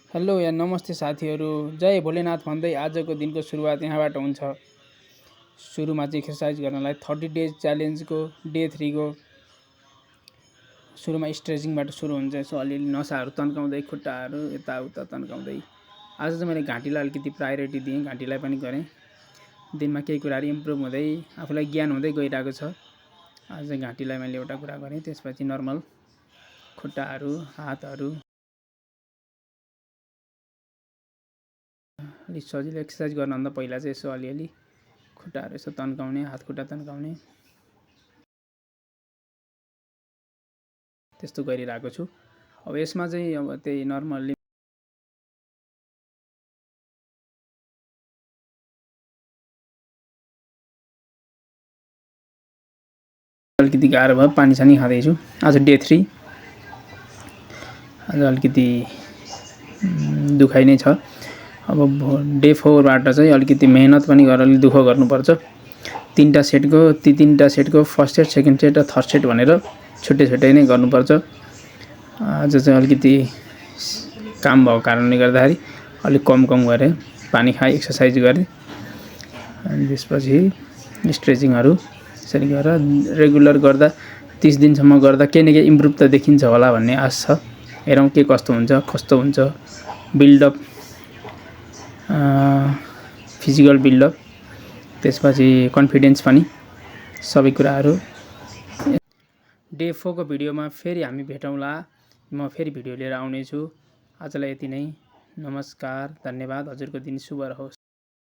Hello या नमस्ते साथीहरू। जय भोलेनाथ भन्दै आजको दिनको सुरुवात यहाँबाट हुन्छ। सुरुमा चाहिँ एक्सर्साइज गर्नलाई 30 डेज च्यालेन्जको डे 3 को सुरुमा स्ट्रेचिङबाट सुरु हुन्छ। यसो अलिअलि नसाहरू तन्काउँदै खुट्टाहरू यताउता तन्काउँदै आज चाहिँ मैले घाँटीलाई अलिकति प्रायोरिटी दिएँ, घाँटीलाई पनि गरेँ। दिनमा केही कुराहरू इम्प्रुभ हुँदै आफूलाई ज्ञान हुँदै गइरहेको छ। आज चाहिँ घाँटीलाई मैले एउटा कुरा गरेँ, त्यसपछि नर्मल खुट्टाहरू हातहरू अलि सजिलो एक्सर्साइज गर्नुभन्दा पहिला चाहिँ यसो अलिअलि खुट्टाहरू यसो तन्काउने, हात खुट्टा तन्काउने त्यस्तो गरिरहेको छु। अब यसमा चाहिँ अब त्यही नर्मल्ली अलिकति गाह्रो भयो, पानी सानी खाँदैछु। आज डे 3 आज अलिकति दुखाइ नै छ। अब डे 4 बाट चाहिँ अलिकति मेहनत पनि गरेर दुःख गर्नुपर्छ। तीनटा सेटको फर्स्ट सेट, सेकेन्ड सेट र थर्ड सेट भनेर छुट्टै नै गर्नुपर्छ। आज चाहिँ अलिकति काम भएको कारणले गर्दाखेरि अलिक कम गरेँ, पानी खाएँ, एक्सर्साइज गरेँ। अनि त्यसपछि स्ट्रेचिङहरू यसरी गरेर रेगुलर गर्दा 30 दिनसम्म गर्दा केही न केही इम्प्रुभ त देखिन्छ होला भन्ने आश छ। हेरौँ के कस्तो हुन्छ बिल्डअप, फिजिकल बिल्डअप, त्यसपछि कन्फिडेन्स पनि, सबै कुराहरू। डे 4 को भिडियोमा फेरि हामी भेटौँला। म फेरि भिडियो लिएर आउनेछु। आजलाई यति नै। नमस्कार, धन्यवाद। हजुरको दिन शुभ रहोस्।